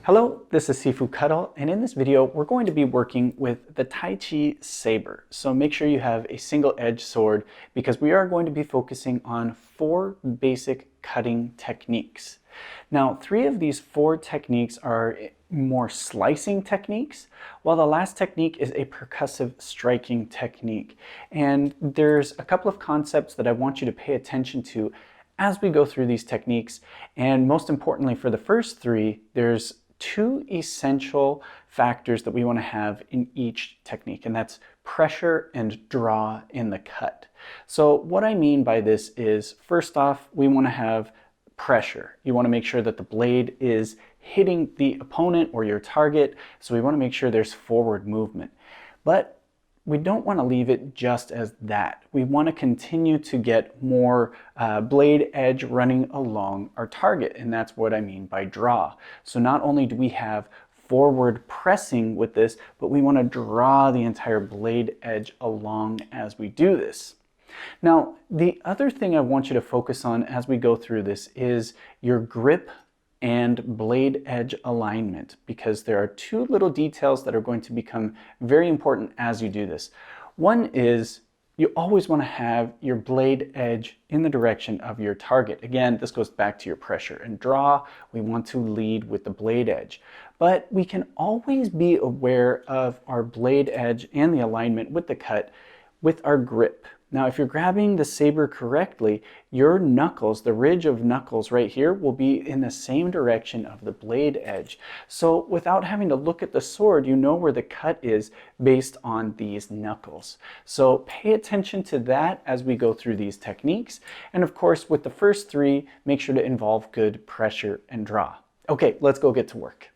Hello, this is Sifu Kuttel, and in this video we're going to be working with the Taiji Saber. So make sure you have a single-edged sword because we are going to be focusing on 4 basic cutting techniques. Now, 3 of these 4 techniques are more slicing techniques, while the last technique is a percussive striking technique. And there's a couple of concepts that I want you to pay attention to as we go through these techniques. And most importantly, for the first 3, there's 2 essential factors that we want to have in each technique, and that's pressure and draw in the cut. So what I mean by this is, first off, we want to have pressure. You want to make sure that the blade is hitting the opponent or your target, so we want to make sure there's forward movement. But we don't want to leave it just as that. We want to continue to get more blade edge running along our target, and that's what I mean by draw. So not only do we have forward pressing with this, but we want to draw the entire blade edge along as we do this. Now, the other thing I want you to focus on as we go through this is your grip and blade edge alignment, because there are 2 little details that are going to become very important as you do this. One is you always want to have your blade edge in the direction of your target. Again, this goes back to your pressure and draw. We want to lead with the blade edge, but we can always be aware of our blade edge and the alignment with the cut with our grip. Now, if you're grabbing the saber correctly, your knuckles, the ridge of knuckles right here, will be in the same direction of the blade edge. So without having to look at the sword, you know where the cut is based on these knuckles. So pay attention to that as we go through these techniques. And of course, with the first 3, make sure to involve good pressure and draw. Okay, let's go get to work.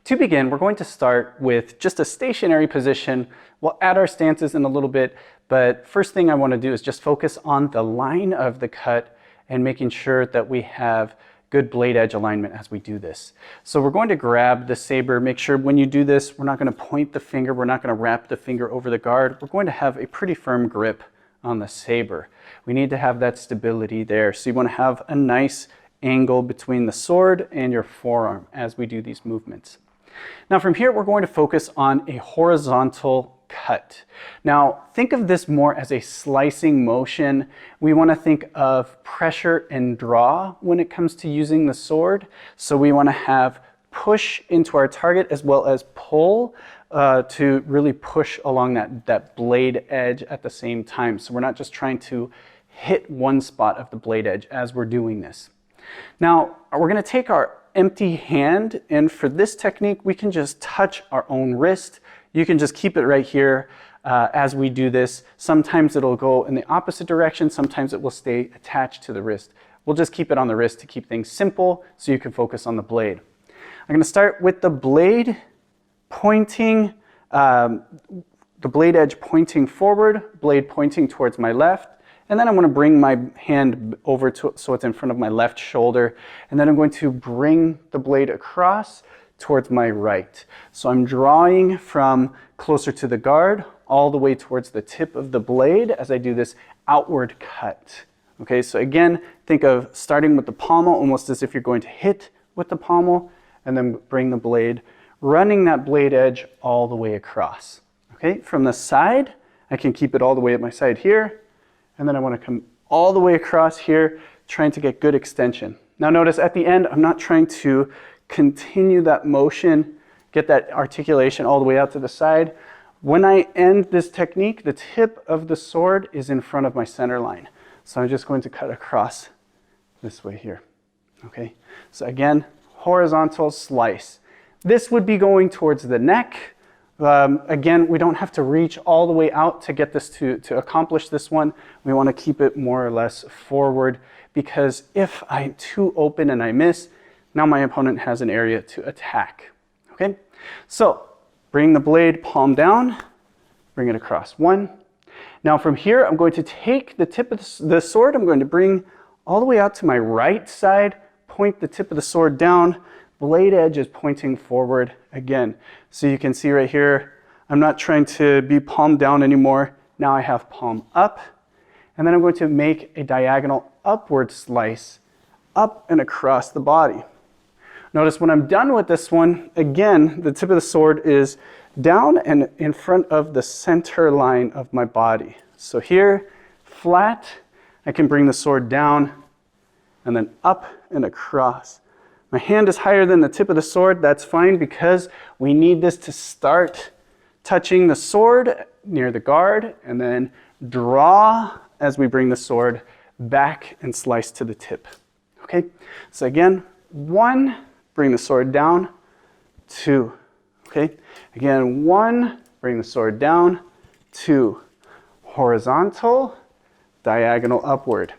To begin, we're going to start with just a stationary position. We'll add our stances in a little bit, but first thing I want to do is just focus on the line of the cut and making sure that we have good blade edge alignment as we do this. So we're going to grab the saber. Make sure when you do this, we're not going to point the finger, we're not going to wrap the finger over the guard. We're going to have a pretty firm grip on the saber. We need to have that stability there. So you want to have a nice angle between the sword and your forearm as we do these movements. Now from here, we're going to focus on a horizontal cut. Now think of this more as a slicing motion. We want to think of pressure and draw when it comes to using the sword. So we want to have push into our target as well as pull to really push along that blade edge at the same time. So we're not just trying to hit one spot of the blade edge as we're doing this. Now we're going to take our empty hand, and for this technique we can just touch our own wrist. You can just keep it right here as we do this. Sometimes it'll go in the opposite direction, sometimes it will stay attached to the wrist. We'll just keep it on the wrist to keep things simple so you can focus on the blade. I'm going to start with the blade pointing, the blade edge pointing forward, blade pointing towards my left. And then I'm going to bring my hand over so it's in front of my left shoulder. And then I'm going to bring the blade across towards my right. So I'm drawing from closer to the guard all the way towards the tip of the blade as I do this outward cut. Okay, so again, think of starting with the pommel almost as if you're going to hit with the pommel, and then bring the blade, running that blade edge all the way across. Okay, from the side, I can keep it all the way at my side here. And then I want to come all the way across here, trying to get good extension. Now notice at the end, I'm not trying to continue that motion, get that articulation all the way out to the side. When I end this technique, the tip of the sword is in front of my center line. So I'm just going to cut across this way here. Okay, so again, horizontal slice. This would be going towards the neck. Again, we don't have to reach all the way out to get this to accomplish this one. We want to keep it more or less forward, because if I'm too open and I miss, now my opponent has an area to attack. Okay, so bring the blade palm down, bring it across. 1. Now from here, I'm going to take the tip of the sword, I'm going to bring all the way out to my right side, point the tip of the sword down, blade edge is pointing forward again. So you can see right here, I'm not trying to be palm down anymore. Now I have palm up. and then I'm going to make a diagonal upward slice up and across the body. Notice when I'm done with this one, again, the tip of the sword is down and in front of the center line of my body. So here, flat, I can bring the sword down and then up and across. My hand is higher than the tip of the sword. That's fine because we need this to start touching the sword near the guard and then draw as we bring the sword back and slice to the tip. Okay, so again, 1, bring the sword down, 2. Okay, again, 1, bring the sword down, 2. Horizontal, diagonal upward.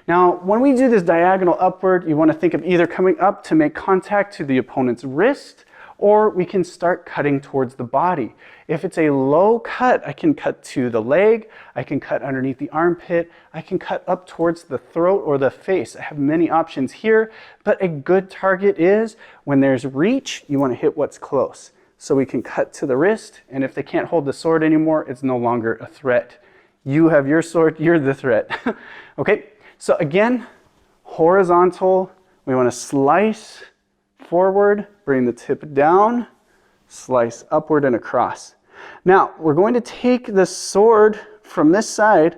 Now, when we do this diagonal upward, you want to think of either coming up to make contact to the opponent's wrist, or we can start cutting towards the body. If it's a low cut, I can cut to the leg, I can cut underneath the armpit, I can cut up towards the throat or the face. I have many options here, but a good target is when there's reach, you want to hit what's close. So we can cut to the wrist, and if they can't hold the sword anymore, it's no longer a threat. You have your sword, you're the threat. Okay, so again, horizontal, we want to slice forward, bring the tip down, slice upward and across. Now, we're going to take the sword from this side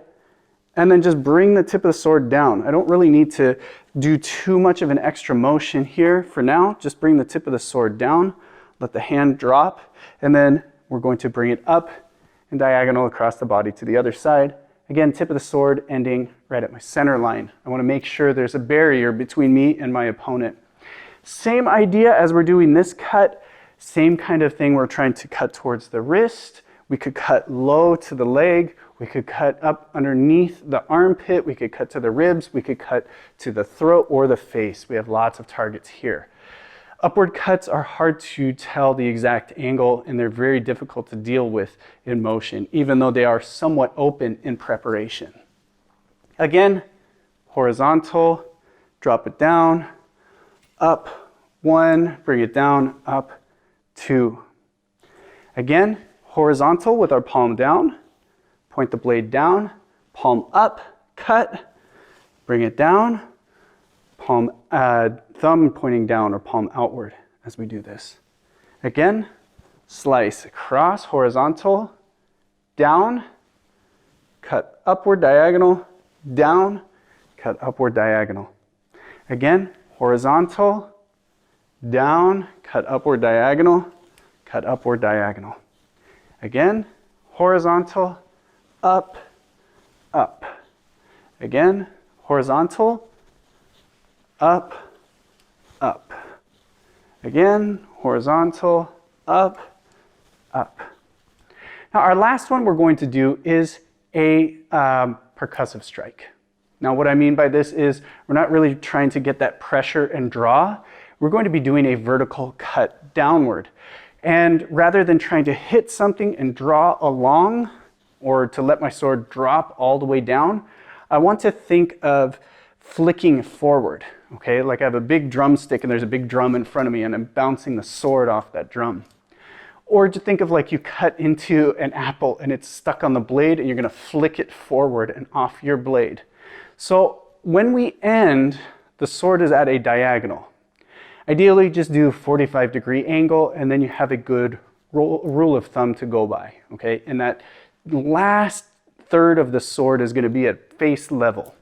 and then just bring the tip of the sword down. I don't really need to do too much of an extra motion here for now. Just bring the tip of the sword down, let the hand drop, and then we're going to bring it up and diagonal across the body to the other side. Again, tip of the sword ending right at my center line. I want to make sure there's a barrier between me and my opponent. Same idea as we're doing this cut, same kind of thing. We're trying to cut towards the wrist. We could cut low to the leg. We could cut up underneath the armpit. We could cut to the ribs. We could cut to the throat or the face. We have lots of targets here. Upward cuts are hard to tell the exact angle, and they're very difficult to deal with in motion, even though they are somewhat open in preparation. Again, horizontal, drop it down, up, 1, bring it down, up, 2. Again, horizontal with our palm down, point the blade down, palm up, cut, bring it down, palm, thumb pointing down or palm outward as we do this. Again, slice across, horizontal, down, cut upward diagonal, down, cut upward diagonal. Again, horizontal, down, cut upward diagonal, cut upward diagonal. Again, horizontal, up, up. Again, horizontal, up, up. Again, horizontal, up, up. Now our last one we're going to do is a percussive strike. Now what I mean by this is we're not really trying to get that pressure and draw. We're going to be doing a vertical cut downward. And rather than trying to hit something and draw along or to let my sword drop all the way down, I want to think of flicking forward. Okay, like I have a big drumstick and there's a big drum in front of me and I'm bouncing the sword off that drum. Or to think of like you cut into an apple and it's stuck on the blade and you're going to flick it forward and off your blade. So when we end, the sword is at a diagonal. Ideally, just do 45-degree angle and then you have a good rule of thumb to go by. Okay, and that last third of the sword is going to be at face level.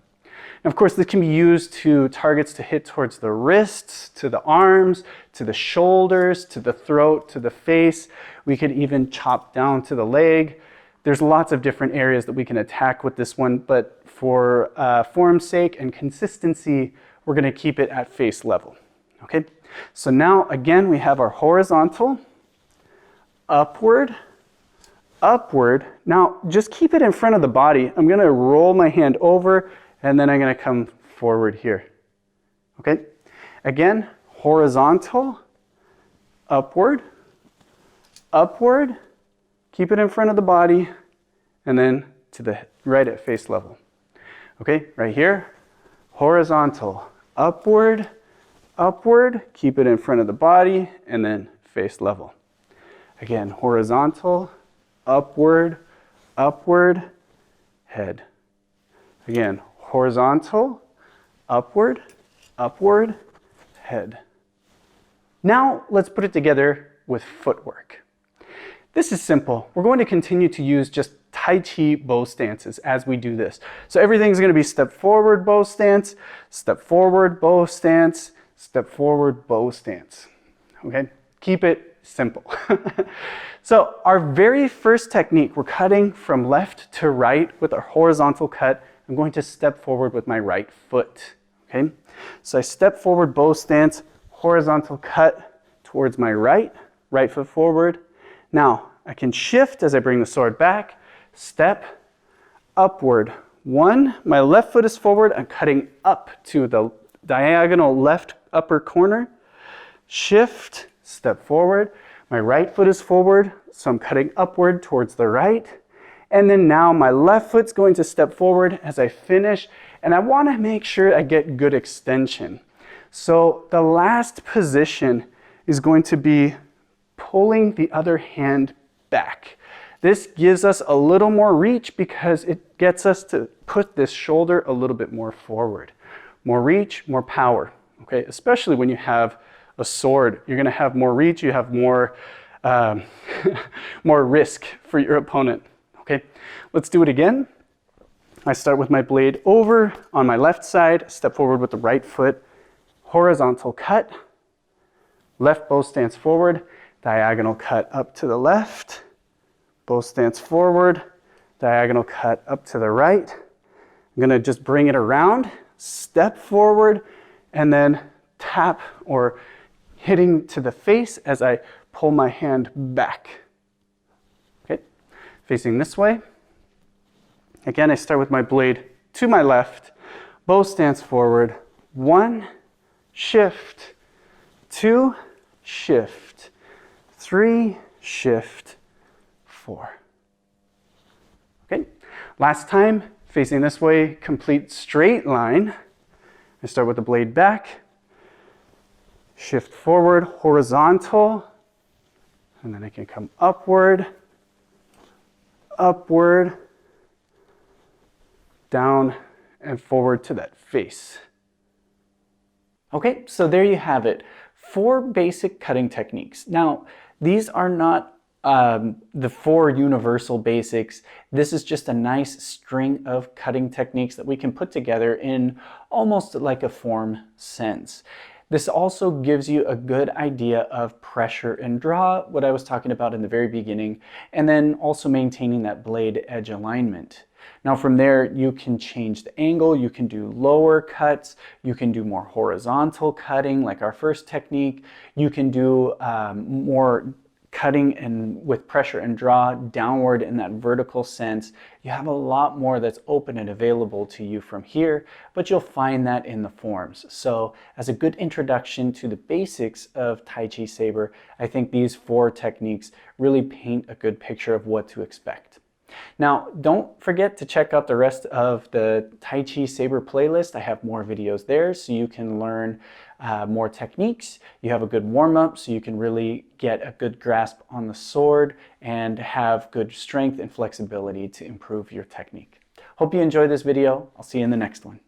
Of course, this can be used to targets to hit towards the wrists, to the arms, to the shoulders, to the throat, to the face. We could even chop down to the leg. There's lots of different areas that we can attack with this one, but for form's sake and consistency, we're going to keep it at face level. Okay, so now again, we have our horizontal, upward, upward. Now just keep it in front of the body. I'm going to roll my hand over and then I'm going to come forward here. Okay, again, horizontal, upward, upward, keep it in front of the body, and then to the right at face level. Okay, right here, horizontal, upward, upward, keep it in front of the body, and then face level. Again, horizontal, upward, upward, head. Again, horizontal, upward, upward, head. Now let's put it together with footwork. This is simple. We're going to continue to use just Tai Chi bow stances as we do this. So everything's going to be step forward, bow stance, step forward, bow stance, step forward, bow stance. Okay? Keep it simple. So our very first technique, we're cutting from left to right with our horizontal cut. I'm going to step forward with my right foot. Okay? So I step forward, bow stance, horizontal cut towards my right foot forward. Now I can shift as I bring the sword back, step, upward. One, my left foot is forward, I'm cutting up to the diagonal left upper corner. Shift, step forward. My right foot is forward, so I'm cutting upward towards the right. And then now my left foot's going to step forward as I finish, and I want to make sure I get good extension. So the last position is going to be pulling the other hand back. This gives us a little more reach because it gets us to put this shoulder a little bit more forward. More reach, more power, okay? Especially when you have a sword, you're gonna have more reach, you have more, more risk for your opponent, okay? Let's do it again. I start with my blade over on my left side, step forward with the right foot, horizontal cut, left bow stance forward, diagonal cut up to the left, bow stance forward, diagonal cut up to the right. I'm gonna just bring it around, step forward, and then tap or hitting to the face as I pull my hand back. Okay, facing this way. Again, I start with my blade to my left, bow stance forward, 1, shift, 2, shift, 3, shift, 4. Okay, last time, facing this way, complete straight line. I start with the blade back, shift forward, horizontal, and then I can come upward, upward, down, and forward to that face. Okay, so there you have it. 4 basic cutting techniques. Now, these are not the 4 universal basics. This is just a nice string of cutting techniques that we can put together in almost like a form sense. This also gives you a good idea of pressure and draw, what I was talking about in the very beginning, and then also maintaining that blade edge alignment. Now from there, you can change the angle, you can do lower cuts, you can do more horizontal cutting like our first technique, you can do more cutting and with pressure and draw downward in that vertical sense. You have a lot more that's open and available to you from here, but you'll find that in the forms. So as a good introduction to the basics of Tai Chi Saber, I think these 4 techniques really paint a good picture of what to expect. Now, don't forget to check out the rest of the Tai Chi Saber playlist. I have more videos there so you can learn more techniques. You have a good warm-up so you can really get a good grasp on the sword and have good strength and flexibility to improve your technique. Hope you enjoyed this video. I'll see you in the next one.